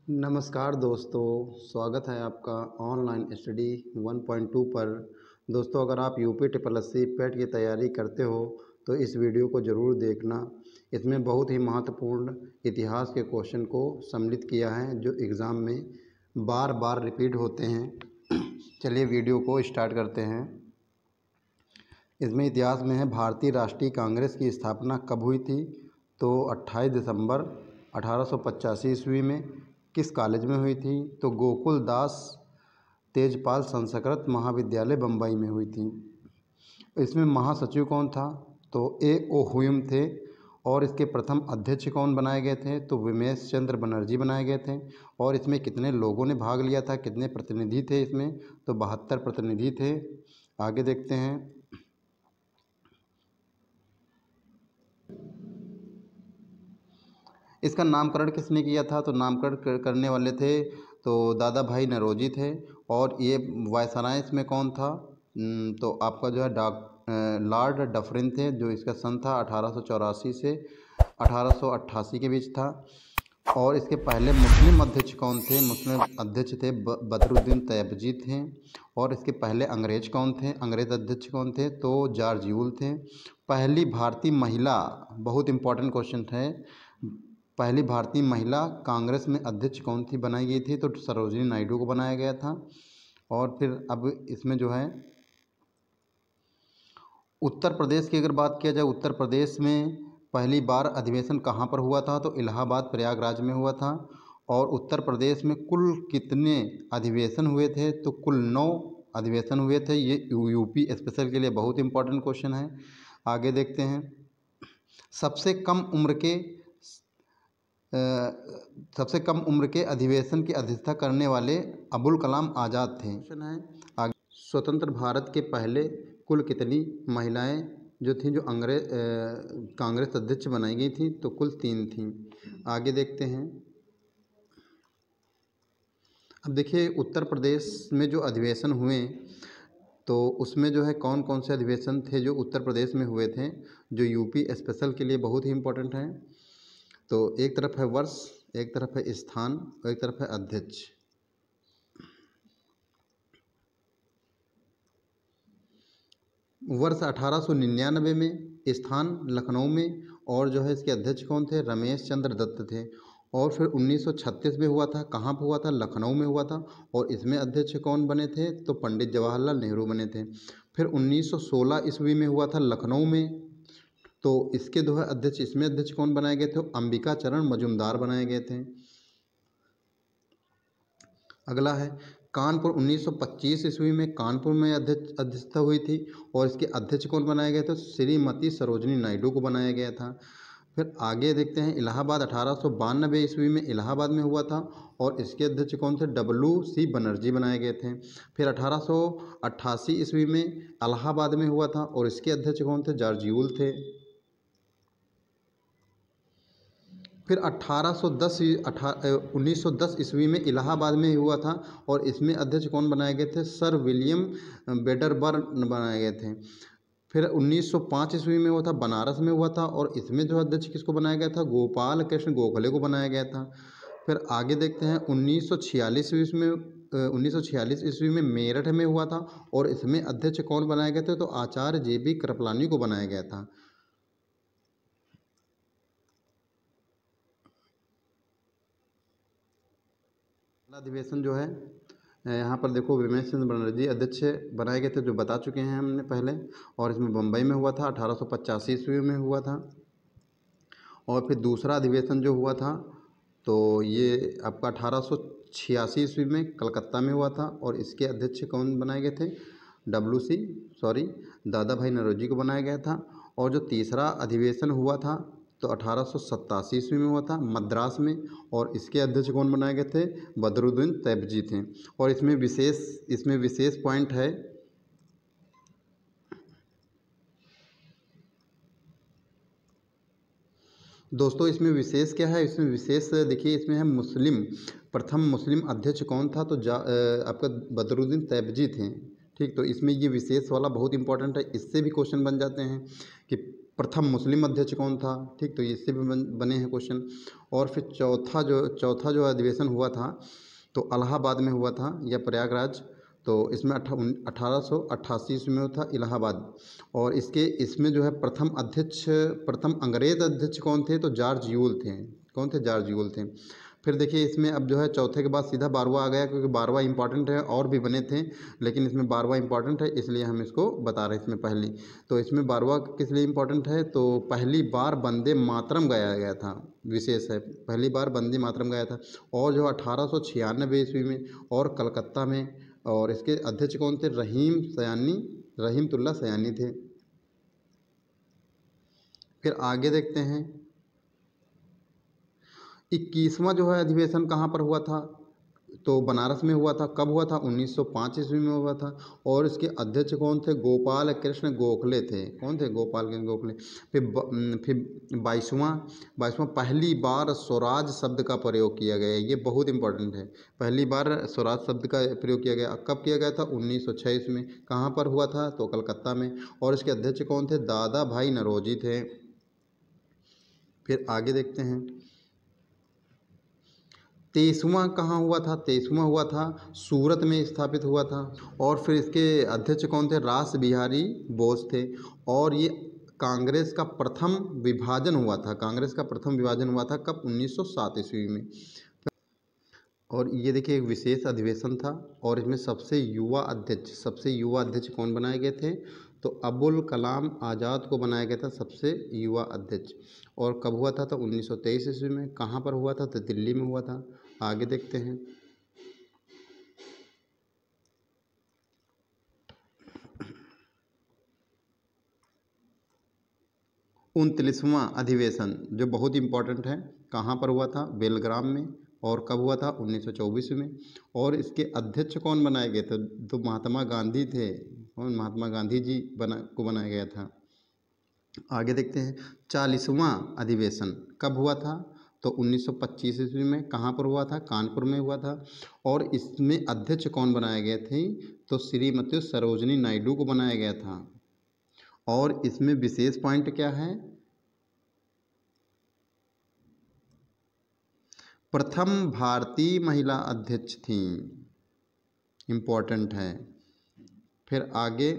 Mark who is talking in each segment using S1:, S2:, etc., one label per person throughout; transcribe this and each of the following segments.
S1: नमस्कार दोस्तों, स्वागत है आपका ऑनलाइन स्टडी 1.2 पर। दोस्तों, अगर आप यूपी ट्रिपल एस सी पेट की तैयारी करते हो तो इस वीडियो को ज़रूर देखना। इसमें बहुत ही महत्वपूर्ण इतिहास के क्वेश्चन को सम्मिलित किया है जो एग्ज़ाम में बार बार रिपीट होते हैं। चलिए वीडियो को स्टार्ट करते हैं। इसमें इतिहास में है भारतीय राष्ट्रीय कांग्रेस की स्थापना कब हुई थी? तो 28 दिसंबर 1885 ईस्वी में। किस कॉलेज में हुई थी? तो गोकुल दास तेजपाल संस्कृत महाविद्यालय बम्बई में हुई थी। इसमें महासचिव कौन था? तो A.O. ह्यूम थे। और इसके प्रथम अध्यक्ष कौन बनाए गए थे? तो विमेश चंद्र बनर्जी बनाए गए थे। और इसमें कितने लोगों ने भाग लिया था, कितने प्रतिनिधि थे इसमें? तो 72 प्रतिनिधि थे। आगे देखते हैं। इसका नामकरण किसने किया था? तो नामकरण करने वाले थे तो दादा भाई नौरोजी थे। और ये वायसराय इसमें कौन था? तो आपका जो है लॉर्ड डफरिन थे, जो इसका सन था 1884 से 1888 के बीच था। और इसके पहले मुस्लिम अध्यक्ष कौन थे? मुस्लिम अध्यक्ष थे बदरुद्दीन तैयबजी थे। और इसके पहले अंग्रेज कौन थे? अंग्रेज अध्यक्ष कौन थे? तो जॉर्ज यूल थे। पहली भारतीय महिला, बहुत इंपॉर्टेंट क्वेश्चन है, पहली भारतीय महिला कांग्रेस में अध्यक्ष कौन थी बनाई गई थी? तो सरोजिनी नायडू को बनाया गया था। और फिर अब इसमें जो है उत्तर प्रदेश की अगर बात किया जाए, उत्तर प्रदेश में पहली बार अधिवेशन कहाँ पर हुआ था? तो इलाहाबाद प्रयागराज में हुआ था। और उत्तर प्रदेश में कुल कितने अधिवेशन हुए थे? तो कुल 9 अधिवेशन हुए थे। ये यूपी स्पेशल के लिए बहुत इंपॉर्टेंट क्वेश्चन है। आगे देखते हैं। सबसे कम उम्र के अधिवेशन की अध्यक्षता करने वाले अबुल कलाम आज़ाद थे। क्वेश्चन है आगे, स्वतंत्र भारत के पहले कुल कितनी महिलाएं जो थीं जो कांग्रेस अध्यक्ष बनाई गई थी? तो कुल 3 थीं। आगे देखते हैं। अब देखिए उत्तर प्रदेश में जो अधिवेशन हुए तो उसमें जो है कौन कौन से अधिवेशन थे जो उत्तर प्रदेश में हुए थे, जो यूपी स्पेशल के लिए बहुत ही इम्पोर्टेंट हैं। तो एक तरफ है वर्ष, एक तरफ है स्थान और एक तरफ है अध्यक्ष। वर्ष 1899 में, स्थान लखनऊ में, और जो है इसके अध्यक्ष कौन थे? रमेश चंद्र दत्त थे। और फिर 1936 में हुआ था। कहाँ पर हुआ था? लखनऊ में हुआ था। और इसमें अध्यक्ष कौन बने थे? तो पंडित जवाहरलाल नेहरू बने थे। फिर 1916 ईस्वी में हुआ था लखनऊ में। तो इसके जो है अध्यक्ष, इसमें अध्यक्ष कौन बनाए गए थे? अंबिका चरण मजूमदार बनाए गए थे। अगला है कानपुर, 1925 ईस्वी में कानपुर में अध्यक्षता हुई थी। और इसके अध्यक्ष कौन बनाए गए थे? श्रीमती सरोजिनी नायडू को बनाया गया था। फिर आगे देखते हैं। इलाहाबाद 1892 ईस्वी में इलाहाबाद में हुआ था। और इसके अध्यक्ष कौन थे? W.C. बनर्जी बनाए गए थे। फिर 1888 ईस्वी में इलाहाबाद में हुआ था। और इसके अध्यक्ष कौन थे? जॉर्ज यूल थे। फिर 1910 ईस्वी में इलाहाबाद में हुआ था। और इसमें अध्यक्ष कौन बनाए गए थे? सर विलियम वेडरबर्न बनाए गए थे। फिर 1905 ईस्वी में हुआ था, बनारस में हुआ था। और इसमें जो अध्यक्ष किसको बनाया गया था? गोपाल कृष्ण गोखले को बनाया गया था। फिर आगे देखते हैं। 1946 ईस्वी में मेरठ में हुआ था। और इसमें अध्यक्ष कौन बनाए गए थे? तो आचार्य JB कृपलानी को बनाया गया था। अधिवेशन जो है यहाँ पर देखो, विमेश चंद्र बनर्जी अध्यक्ष बनाए गए थे, जो बता चुके हैं हमने पहले। और इसमें बम्बई में हुआ था, 1885 ईस्वी में हुआ था। और फिर दूसरा अधिवेशन जो हुआ था तो ये आपका 1886 ईस्वी में कलकत्ता में हुआ था। और इसके अध्यक्ष कौन बनाए गए थे? दादा भाई नौरोजी को बनाया गया था। और जो तीसरा अधिवेशन हुआ था तो 1887 ईस्वी में हुआ था मद्रास में। और इसके अध्यक्ष कौन बनाए गए थे? बदरुद्दीन तैयबजी थे। और इसमें विशेष पॉइंट है, दोस्तों इसमें विशेष क्या है? इसमें विशेष देखिए, इसमें है प्रथम मुस्लिम अध्यक्ष कौन था? तो आपका बदरुद्दीन तैयबजी थे। ठीक, तो इसमें ये विशेष वाला बहुत इंपॉर्टेंट है। इससे भी क्वेश्चन बन जाते हैं कि प्रथम मुस्लिम अध्यक्ष कौन था, ठीक। तो इससे भी बने हैं क्वेश्चन। और फिर चौथा जो अधिवेशन हुआ था तो इलाहाबाद में हुआ था या प्रयागराज, तो इसमें 1888 ईस्वी में था इलाहाबाद। और इसमें जो है प्रथम अंग्रेज अध्यक्ष कौन थे, तो जॉर्ज यूल थे। कौन थे, जॉर्ज यूल थे। फिर देखिए इसमें अब जो है चौथे के बाद सीधा 12वां आ गया, क्योंकि 12वां इंपॉर्टेंट है, और भी बने थे लेकिन इसमें 12वां इंपॉर्टेंट है, इसलिए हम इसको बता रहे हैं इसमें पहली। तो इसमें 12वां किस लिए इंपॉर्टेंट है, तो पहली बार वंदे मातरम गाया गया था, विशेष है, पहली बार वंदे मातरम गाया था। और जो 1896 ईस्वी में और कलकत्ता में, और इसके अध्यक्ष कौन थे, रहीमतुल्लाह सयानी थे। फिर आगे देखते हैं 21वां जो है अधिवेशन कहाँ पर हुआ था, तो बनारस में हुआ था। कब हुआ था, 1905 ईस्वी में हुआ था। और इसके अध्यक्ष कौन थे, गोपाल कृष्ण गोखले थे। कौन थे, गोपाल कृष्ण गोखले। फिर 22वां पहली बार स्वराज शब्द का प्रयोग किया गया, ये बहुत इंपॉर्टेंट है। पहली बार स्वराज शब्द का प्रयोग किया गया, कब किया गया था, 1906 ईस्वी में। कहाँ पर हुआ था, तो कलकत्ता में। और इसके अध्यक्ष कौन थे, दादा भाई नौरोजी थे। फिर आगे देखते हैं 23वां कहाँ हुआ था, 23वां हुआ था सूरत में स्थापित हुआ था। और फिर इसके अध्यक्ष कौन थे, रास बिहारी बोस थे। और ये कांग्रेस का प्रथम विभाजन हुआ था, कांग्रेस का प्रथम विभाजन हुआ था कब, 1907 ईस्वी में। और ये देखिए एक विशेष अधिवेशन था, और इसमें सबसे युवा अध्यक्ष कौन बनाए गए थे, तो अबुल कलाम आज़ाद को बनाया गया था सबसे युवा अध्यक्ष। और कब हुआ था, तो 1923 ईस्वी में। कहाँ पर हुआ था, तो दिल्ली में हुआ था। आगे देखते हैं 29वां अधिवेशन जो बहुत इंपॉर्टेंट है, कहाँ पर हुआ था, बेलग्राम में। और कब हुआ था, 1924 में। और इसके अध्यक्ष कौन बनाए गए थे, तो महात्मा गांधी थे। कौन, महात्मा गांधी जी को बनाया गया था। आगे देखते हैं 40वां अधिवेशन कब हुआ था, तो 1925 ईस्वी में। कहाँ पर हुआ था, कानपुर में हुआ था। और इसमें अध्यक्ष कौन बनाए गए थे, तो श्रीमती सरोजनी नायडू को बनाया गया था। और इसमें विशेष पॉइंट क्या है, प्रथम भारतीय महिला अध्यक्ष थी, इम्पोर्टेंट है। फिर आगे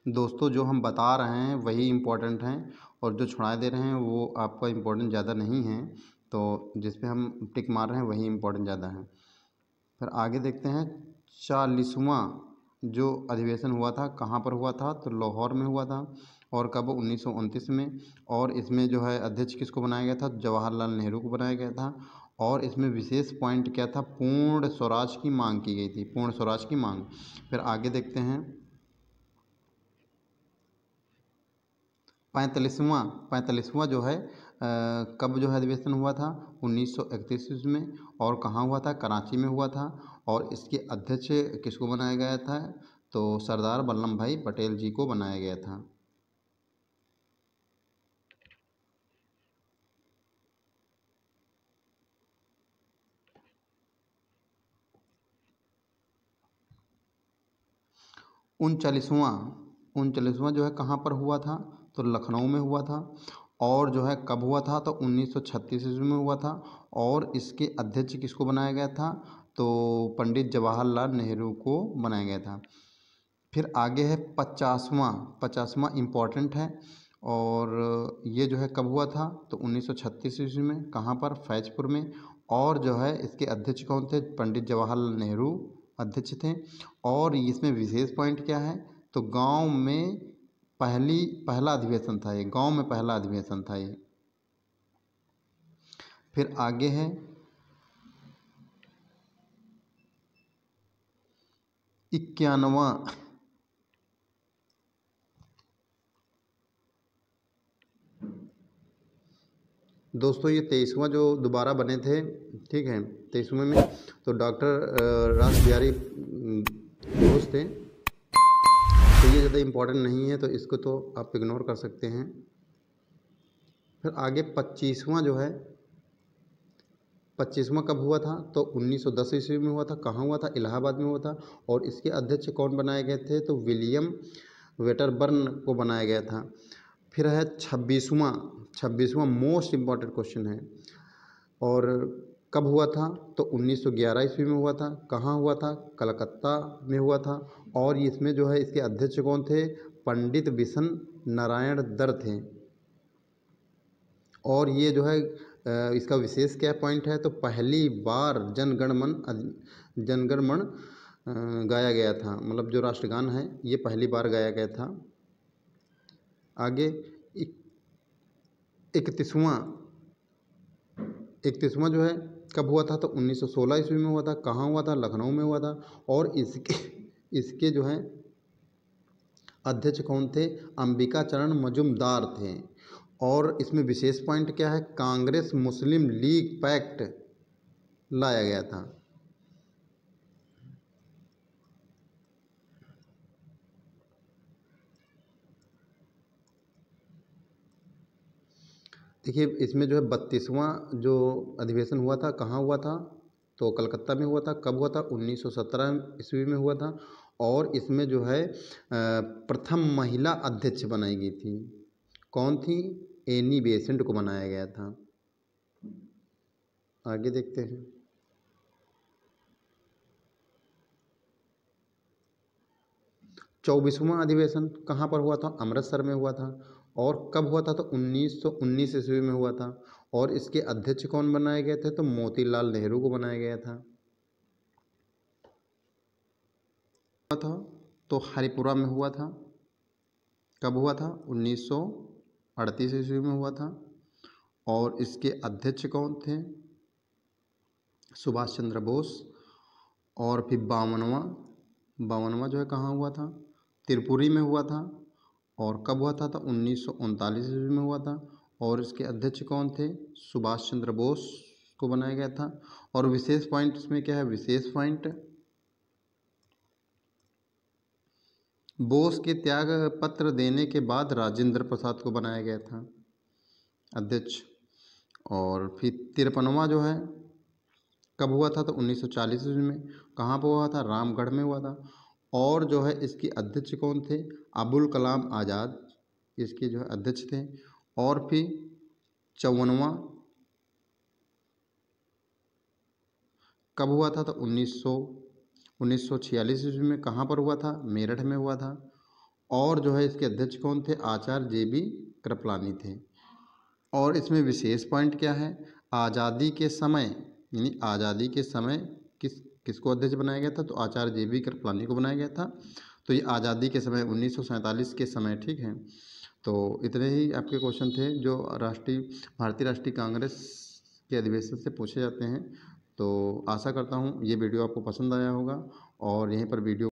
S1: दोस्तों जो हम बता रहे हैं वही इम्पोर्टेंट हैं, और जो छुड़ा दे रहे हैं वो आपका इम्पोर्टेंट ज़्यादा नहीं है, तो जिस पे हम टिक मार रहे हैं वही इम्पोर्टेंट ज़्यादा है। फिर आगे देखते हैं 40वां जो अधिवेशन हुआ था कहाँ पर हुआ था, तो लाहौर में हुआ था। और कब, 1929 में। और इसमें जो है अध्यक्ष किसको बनाया गया था, जवाहरलाल नेहरू को बनाया गया था। और इसमें विशेष पॉइंट क्या था, पूर्ण स्वराज की मांग की गई थी, पूर्ण स्वराज की मांग। फिर आगे देखते हैं 45वां जो है कब जो है अधिवेशन हुआ था, 1931 ईस्वी में। और कहाँ हुआ था, कराची में हुआ था। और इसके अध्यक्ष किसको बनाया गया था, तो सरदार वल्लभ भाई पटेल जी को बनाया गया था। उनचालीसवां जो है कहाँ पर हुआ था, तो लखनऊ में हुआ था। और जो है कब हुआ था, तो 1936 ईस्वी में हुआ था। और इसके अध्यक्ष किसको बनाया गया था, तो पंडित जवाहरलाल नेहरू को बनाया गया था। फिर आगे है 50वां इम्पॉर्टेंट है। और ये जो है कब हुआ था, तो 1936 ईस्वी में। कहाँ पर, फैजपुर में। और जो है इसके अध्यक्ष कौन थे, पंडित जवाहरलाल नेहरू अध्यक्ष थे। और इसमें विशेष पॉइंट क्या है, तो गांव में पहला अधिवेशन था ये, गांव में पहला अधिवेशन था ये। फिर आगे है 91वां दोस्तों, ये 23वां जो दोबारा बने थे, ठीक है, 23वें में। तो डॉक्टर रास बिहारी बोस थे। तो ये ज़्यादा इम्पोर्टेंट नहीं है, तो इसको तो आप इग्नोर कर सकते हैं। फिर आगे 25वां जो है, 25वां कब हुआ था? तो 1910 ईस्वी में हुआ था। कहाँ हुआ था? इलाहाबाद में हुआ था। और इसके अध्यक्ष कौन बनाए गए थे? तो विलियम वेटरबर्न को बनाया गया था। फिर है 26वां मोस्ट इम्पॉर्टेंट क्वेश्चन है। और कब हुआ था? तो 1911 ईस्वी में हुआ था। कहाँ हुआ था? कलकत्ता में हुआ था। और इसमें जो है इसके अध्यक्ष कौन थे? पंडित बिशन नारायण दर थे। और ये जो है इसका विशेष क्या पॉइंट है? तो पहली बार जनगण मन गाया गया था, मतलब जो राष्ट्रगान है ये पहली बार गाया गया था। आगे 31वां जो है कब हुआ था? तो 1916 ईस्वी में हुआ था। कहाँ हुआ था? लखनऊ में हुआ था। और इसके जो है अध्यक्ष कौन थे? अंबिका चरण मजुमदार थे। और इसमें विशेष पॉइंट क्या है? कांग्रेस मुस्लिम लीग पैक्ट लाया गया था। देखिए इसमें जो है 32वां जो अधिवेशन हुआ था, कहाँ हुआ था? तो कलकत्ता में हुआ था। कब हुआ था? 1917 ईस्वी में हुआ था। और इसमें जो है प्रथम महिला अध्यक्ष बनाई गई थी। कौन थी? एनी बेसेंट को बनाया गया था। आगे देखते हैं। 24वां अधिवेशन कहाँ पर हुआ था? अमृतसर में हुआ था। और कब हुआ था? तो 1919 ईस्वी में हुआ था। और इसके अध्यक्ष कौन बनाए गए थे? तो मोतीलाल नेहरू को बनाया गया था। तो हरिपुरा में हुआ था। कब हुआ था? 1938 ईस्वी में हुआ था। और इसके अध्यक्ष कौन थे? सुभाष चंद्र बोस। और फिर 52वां जो है कहाँ हुआ था? त्रिपुरी में हुआ था। और कब हुआ था? तो 1939 ईस्वी में हुआ था। और इसके अध्यक्ष कौन थे? सुभाष चंद्र बोस को बनाया गया था। और विशेष पॉइंट इसमें क्या है? विशेष पॉइंट, बोस के त्याग पत्र देने के बाद राजेंद्र प्रसाद को बनाया गया था अध्यक्ष। और फिर 53वां जो है कब हुआ था? तो 1940 ईस्वी में। कहाँ पर हुआ था? रामगढ़ में हुआ था। और जो है इसके अध्यक्ष कौन थे? अबुल कलाम आज़ाद इसके जो है अध्यक्ष थे। और फिर 54वां कब हुआ था? तो 1946 ईस्वी में। कहाँ पर हुआ था? मेरठ में हुआ था। और जो है इसके अध्यक्ष कौन थे? आचार्य JB कृपलानी थे। और इसमें विशेष पॉइंट क्या है? आज़ादी के समय, यानी आज़ादी के समय किसको अध्यक्ष बनाया गया था? तो आचार्य JB कृपलानी को बनाया गया था। तो ये आज़ादी के समय 1947 के समय, ठीक है। तो इतने ही आपके क्वेश्चन थे जो भारतीय राष्ट्रीय कांग्रेस के अधिवेशन से पूछे जाते हैं। तो आशा करता हूँ ये वीडियो आपको पसंद आया होगा। और यहीं पर वीडियो